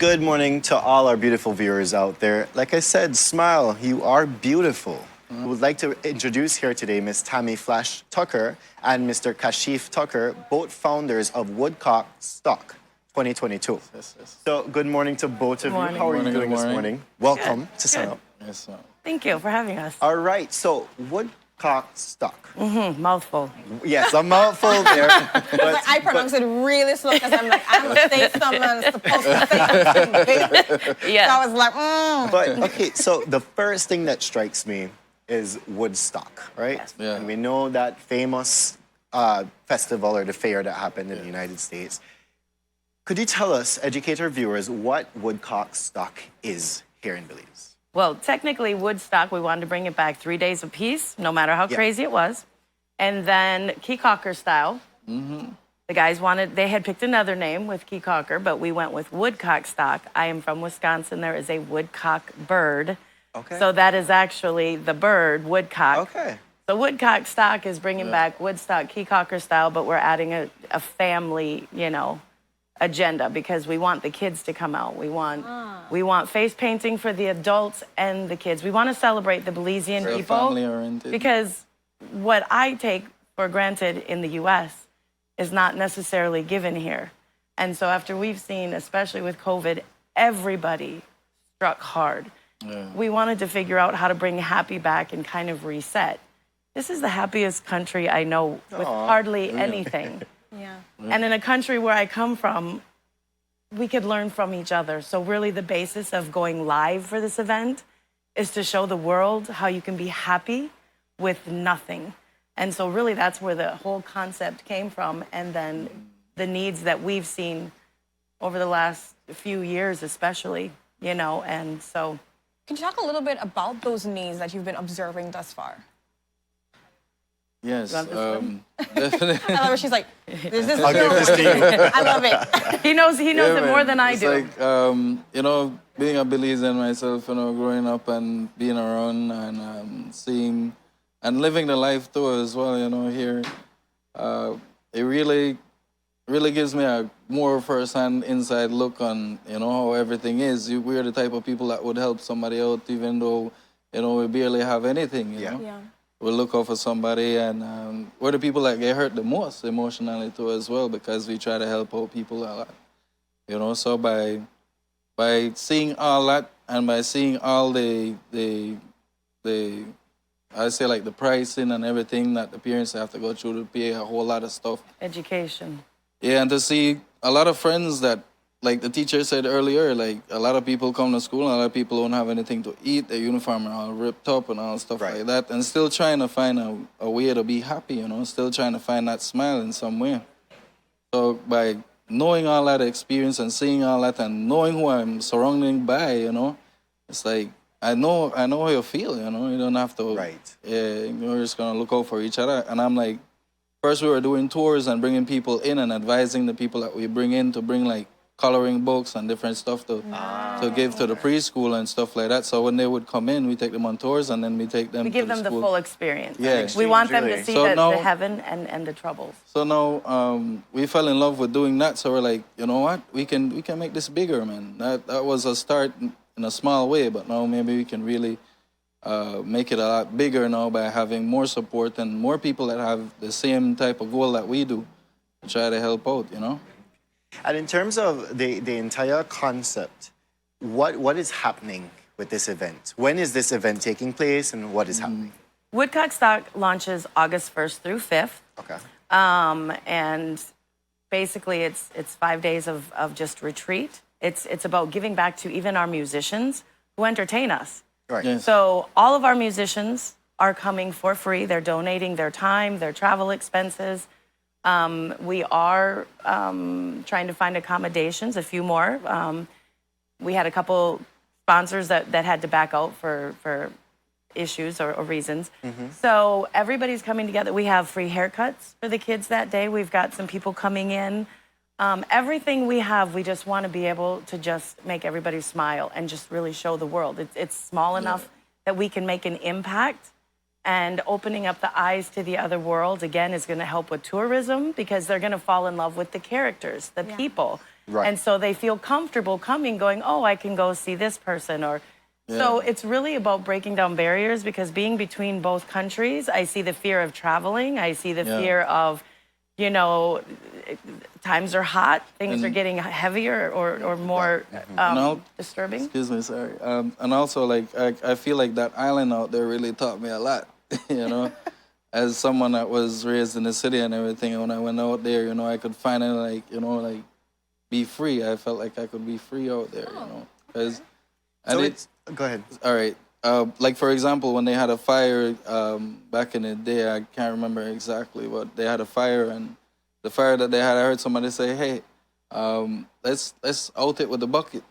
Good morning to all our beautiful viewers out there. Like I said, smile, you are beautiful. I would like to introduce here today Miss Tammy Flash Tucker and Mr. Kashif Tucker, both founders of WoodCaulkStock 2022. Yes. So good morning to both of you. How are you doing this morning? Welcome to Sun Up. Yes, sir. Thank you for having us. All right, so WoodCaulkStock. Mouthful. Yes, a mouthful there. But I pronounce it really slow because I'm like, I'm a say someone's supposed to say something. Yeah. So I was like, But okay, so the first thing that strikes me is Woodstock, right? Yes. Yeah. And we know that famous festival or the fair that happened in the United States. Could you tell us, educate our viewers, what WoodCaulkStock is here in Belize? Well, technically, Woodstock, we wanted to bring it back 3 days apiece, no matter how crazy it was. And then Caye Caulker style. The guys they had picked another name with Caye Caulker, but we went with WoodCaulkStock. I am from Wisconsin. There is a woodcock bird. Okay. So that is actually the bird, woodcock. Okay. So WoodCaulkStock is bringing back Woodstock, Caye Caulker style, but we're adding a family, agenda because we want the kids to come out. We want face painting for the adults and the kids. We want to celebrate the Belizean Very people. family-oriented. Because what I take for granted in the U.S. is not necessarily given here. And so after we've seen, especially with COVID, everybody struck hard. Yeah. We wanted to figure out how to bring happy back and kind of reset. This is the happiest country I know with hardly anything. yeah. And in a country where I come from, we could learn from each other. So really the basis of going live for this event is to show the world how you can be happy with nothing. And so really that's where the whole concept came from. And then the needs that we've seen over the last few years especially, and so. Can you talk a little bit about those needs that you've been observing thus far? Yes, You want this one? definitely. I love her. She's like, there's this I'll give this to you. I love it. He knows it more than I It's do. like, being a Belizean myself, growing up and being around and seeing and living the life too as well, here, it really gives me a more first-hand inside look on, how everything is. We're the type of people that would help somebody out even though, we barely have anything, you know? Yeah. We'll look out for somebody, and we're the people that get hurt the most emotionally too as well because we try to help out people a lot. So by seeing all that and by seeing all the I say like the pricing and everything that the parents have to go through to pay a whole lot of stuff. Education. Yeah, and to see a lot of friends that, like the teacher said earlier, like a lot of people come to school and a lot of people don't have anything to eat. Their uniform are all ripped up and all stuff like that. And still trying to find a way to be happy, still trying to find that smile in some way. So by knowing all that experience and seeing all that and knowing who I'm surrounded by, it's like, I know how you feel, you don't have to, we're just going to look out for each other. And I'm like, first we were doing tours and bringing people in and advising the people that we bring in to bring like coloring books and different stuff to give to the preschool and stuff like that. So when they would come in, we take them on tours and then we take them We give to them the the school. full experience. Yeah. We want them to see So now- the heaven and the troubles. So now we fell in love with doing that. So we're like, you know what? We can make this bigger, man. That was a start in a small way, but now maybe we can really make it a lot bigger now by having more support and more people that have the same type of goal that we do to try to help out, And in terms of the entire concept, what is happening with this event? When is this event taking place and what is happening? WoodCaulkStock launches August 1st through 5th. Okay. And basically it's 5 days of just retreat. It's about giving back to even our musicians who entertain us. Right. Yes. So all of our musicians are coming for free. They're donating their time, their travel expenses. We are trying to find accommodations, a few more. We had a couple sponsors that had to back out for issues or reasons. So everybody's coming together. We have free haircuts for the kids that day. We've got some people coming in. Everything we have, we just want to be able to just make everybody smile and just really show the world. It's small enough that we can make an impact. And opening up the eyes to the other world, again, is going to help with tourism because they're going to fall in love with the characters, the people. Right. And so they feel comfortable coming, going, oh, I can go see this person. Or so it's really about breaking down barriers, because being between both countries, I see the fear of traveling. I see the fear of, you know, times are hot, things are getting heavier or more disturbing. Excuse me, sorry. And also, like, I feel like that island out there really taught me a lot, you know? As someone that was raised in the city and everything, when I went out there, you know, I could finally, like, you know, like, be free. I felt like I could be free out there, you know? 'Cause go ahead. All right. Like, for example, when they had a fire back in the day, I can't remember exactly, but they had a fire, and the fire that they had, I heard somebody say, hey, let's out it with a bucket.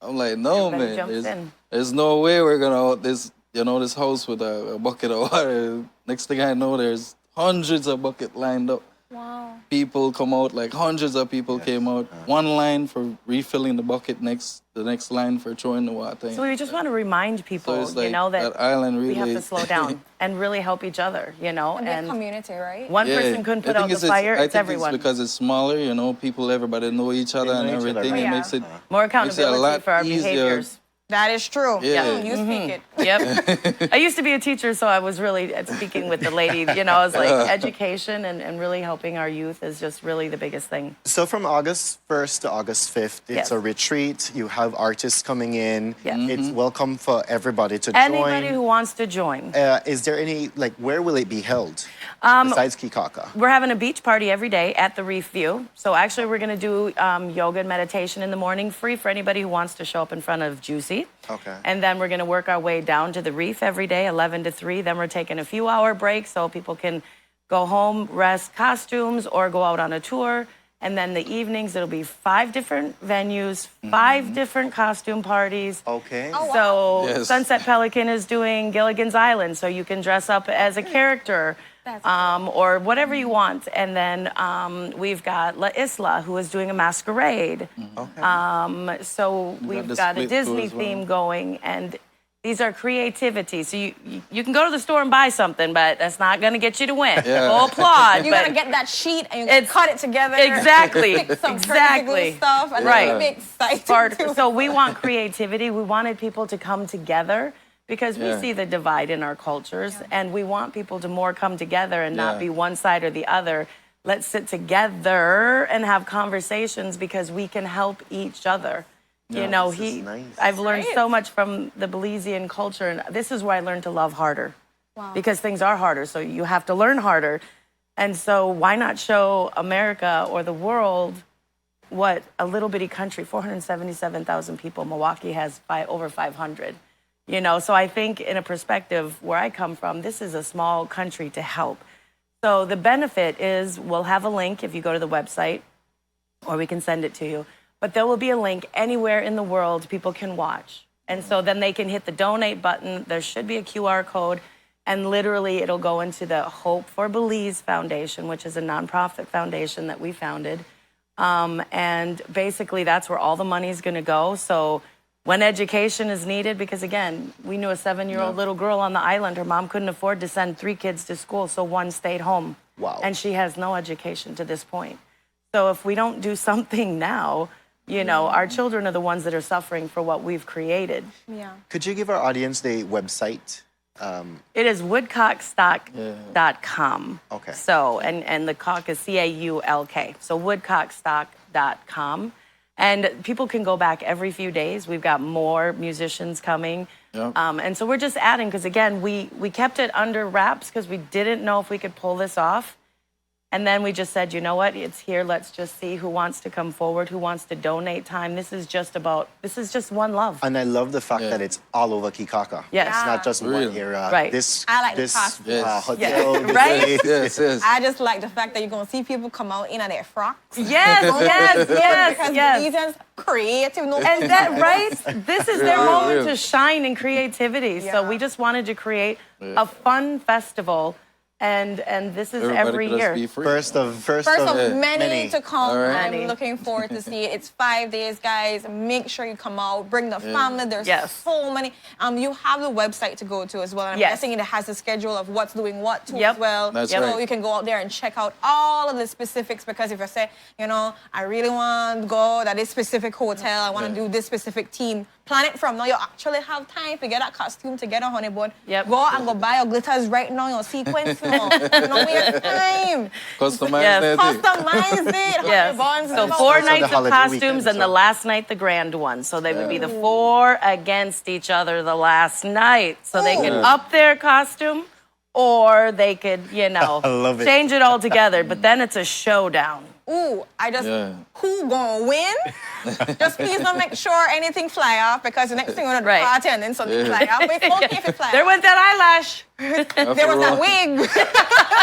I'm like, no, man, there's no way we're going to out this, you know, this house with a bucket of water. Next thing I know, there's hundreds of buckets lined up. Wow. People come out, like hundreds of people came out. One line for refilling the bucket, the next line for throwing the water in. So we just want to remind people, So it's like you know, that island really, we have to slow down and really help each other, you know. And be a community, right? One person couldn't put out the fire, it's everyone. It's because it's smaller, you know, everybody know each other and everything. It makes it more makes it a accountability lot for our easier. behaviors. That is true. Yeah. You speak it. Yep. I used to be a teacher, so I was really speaking with the lady. You know, I was like, education and really helping our youth is just really the biggest thing. So from August 1st to August 5th, it's Yes. a retreat. You have artists coming in. Yes. It's welcome for everybody to Anybody join. who wants to join. Is there any, like, where will it be held besides Caye Caulker? We're having a beach party every day at the Reef View. So actually, we're going to do yoga and meditation in the morning, free for anybody who wants to show up in front of Juicy. Okay. And then we're going to work our way down to the Reef every day, 11 to 3. Then we're taking a few-hour break so people can go home, rest costumes, or go out on a tour. And then the evenings, it'll be 5 different venues, 5 different costume parties. Okay. Oh, wow. So Yes. Sunset Pelican is doing Gilligan's Island, so you can dress up as a character or whatever you want. And then we've got La Isla, who is doing a masquerade. Okay. So we've the got a split tour Disney as well. theme going, and these are creativity. So you can go to the store and buy something, but that's not going to get you to win. We'll applaud. You but gotta get that sheet and you gotta cut it together. Exactly. Pick some Exactly. crazy stuff and Right. it'll be exciting too. So we want creativity. We wanted people to come together because we see the divide in our cultures, and we want people to more come together and not be one side or the other. Let's sit together and have conversations because we can help each other. You know, This is nice. I've learned so much from the Belizean culture, and this is where I learned to love harder. Wow. Because things are harder, so you have to learn harder. And so why not show America or the world what a little bitty country, 477,000 people, Milwaukee has over 500. You know, so I think in a perspective where I come from, this is a small country to help. So the benefit is we'll have a link if you go to the website, or we can send it to you. But there will be a link anywhere in the world people can watch. And so then they can hit the donate button. There should be a QR code. And literally it'll go into the Hope for Belize Foundation, which is a nonprofit foundation that we founded. And basically that's where all the money is going to go. So when education is needed, because again, we knew a 7-year-old little girl on the island, her mom couldn't afford to send 3 kids to school, so one stayed home. Wow. And she has no education to this point. So if we don't do something now, you know, our children are the ones that are suffering for what we've created. Yeah. Could you give our audience the website? It is WoodCaulkStock.com. Okay. So, and the caulk is CAULK. So WoodCaulkStock.com. And people can go back every few days. We've got more musicians coming. Yep. And so we're just adding, because again, we kept it under wraps because we didn't know if we could pull this off. And then we just said, you know what, it's here. Let's just see who wants to come forward, who wants to donate time. This is just one love. And I love the fact that it's all over Caye Caulker. Yes. It's not just one Really? area. Right. I like the costume. Yes. hotel. Yeah. this Right? place. Yes, yes. I just like the fact that you're gonna see people come out in their frocks. Yes, yes, Because yes. these are creative. No, And that, right? This is their Real, moment real. to shine in creativity. So Yeah. we just wanted to create a fun festival and this is Everybody every could just year. be free. First of First of many to come. All right. I'm Many. looking forward to see it. It's 5 days, guys. Make sure you come out. Bring the family. There's Yes. so many. You have the website to go to as well. And I'm Yes. guessing it has a schedule of what's doing what too Yep. as well. That's so right. you can go out there and check out all of the specifics, because if you say, you know, I really want to go to this specific hotel, I want to do this specific team, plan it from now. You actually have time to get that costume together, honey bun. Yep. Go and go buy your glitters right now, your sequence now. No waste time. Customize Yes. that thing. Customize it. Yes. honey buns. So It's 4 about- nights the of holiday costumes weekend, and the so- last night the grand one. So they would be the 4 against each other the last night. So they could up their costume or they could, you know, I love it. change it all together. But then it's a showdown. Ooh, I just, Yeah. who gonna win? Just please don't make sure anything fly off, because the next thing we're gonna Right. party and then something fly off. It's okay if it fly There off. went that eyelash. There was that wig.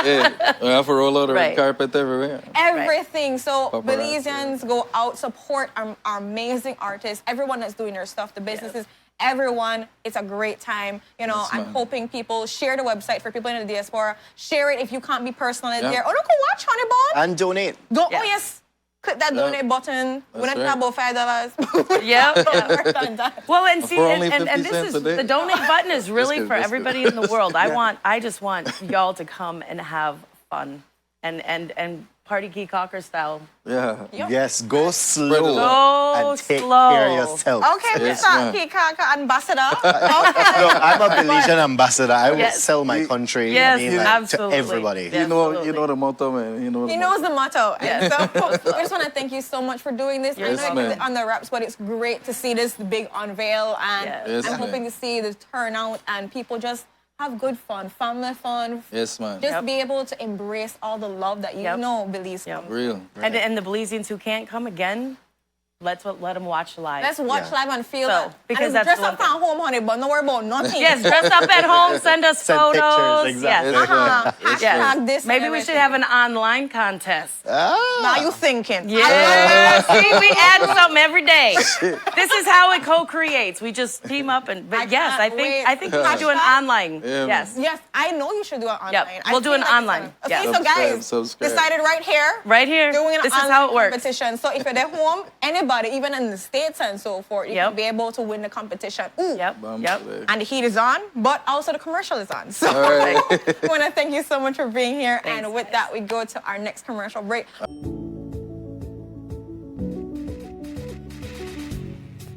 Yeah, we have to roll out a red Right. carpet everywhere. Everything. So Paparazzi. Belizeans, go out, support our amazing artists, everyone that's doing their stuff, the businesses, everyone. It's a great time. You know, Yes, I'm ma'am. hoping people share the website for people in the diaspora. Share it if you can't be personally Yeah. there. Oh, don't go watch, honey bun. And donate. Go, Yes. oh yes. Click that donate button. We That's don't right. about $5. Yep. Well, and see, For only and 50 this cents is a day. the donate button is really good, for that's good. everybody in the world. I just want y'all to come and have fun and party Caye Caulker style. Yeah. Yes, go it slow out. Go and take slow. care of yourself. Okay, Yes, Mr. ma'am. Caye Caulker ambassador. No, Okay. I'm a Belizean ambassador. I will Yes. sell my country. Yes, like, absolutely. to everybody. Yeah. You know Absolutely. the motto, man. You know the He motto. knows the motto. And Yes. so we just want to thank you so much for doing this. Yes, I know ma'am. it's on the wraps, but it's great to see this big unveil. And Yes. Yes, I'm ma'am. hoping to see the turnout and people just have good fun, family fun. Yes, man. Just Yep. be able to embrace all the love that you Yep. know Belize. Yep. Real. And the Belizeans who can't come again, let them watch live. Let's watch Yeah. live and feel So, it. because and that's dress the one up at home, honey, but don't worry about nothing. Yes, dress up at home, send us Send photos. pictures, exactly. Yes. Uh-huh. Yes, Yes. Hashtag this. Maybe and we should everything. have an online contest. Now you thinking. Yeah. See, we add something every day. This is how it co-creates. We just team up and. But I yes, can't wait. I think we should do an Hashtag? online. Yeah, yes. Yes, I know you should do it online. Yep, I we'll do feel an it's online. Okay, Yeah. so guys, Subscribe. decided right here. Right here. Doing an This is online how it works. competition. So if you're at home, anybody, even in the States and so forth, you Yep. can be able to win the competition. Ooh. Yep. Bam, Yep. today. And the heat is on, but also the commercial is on. So All right. I want to thank you so much for being here. Thanks, And with that, we go to our next commercial break.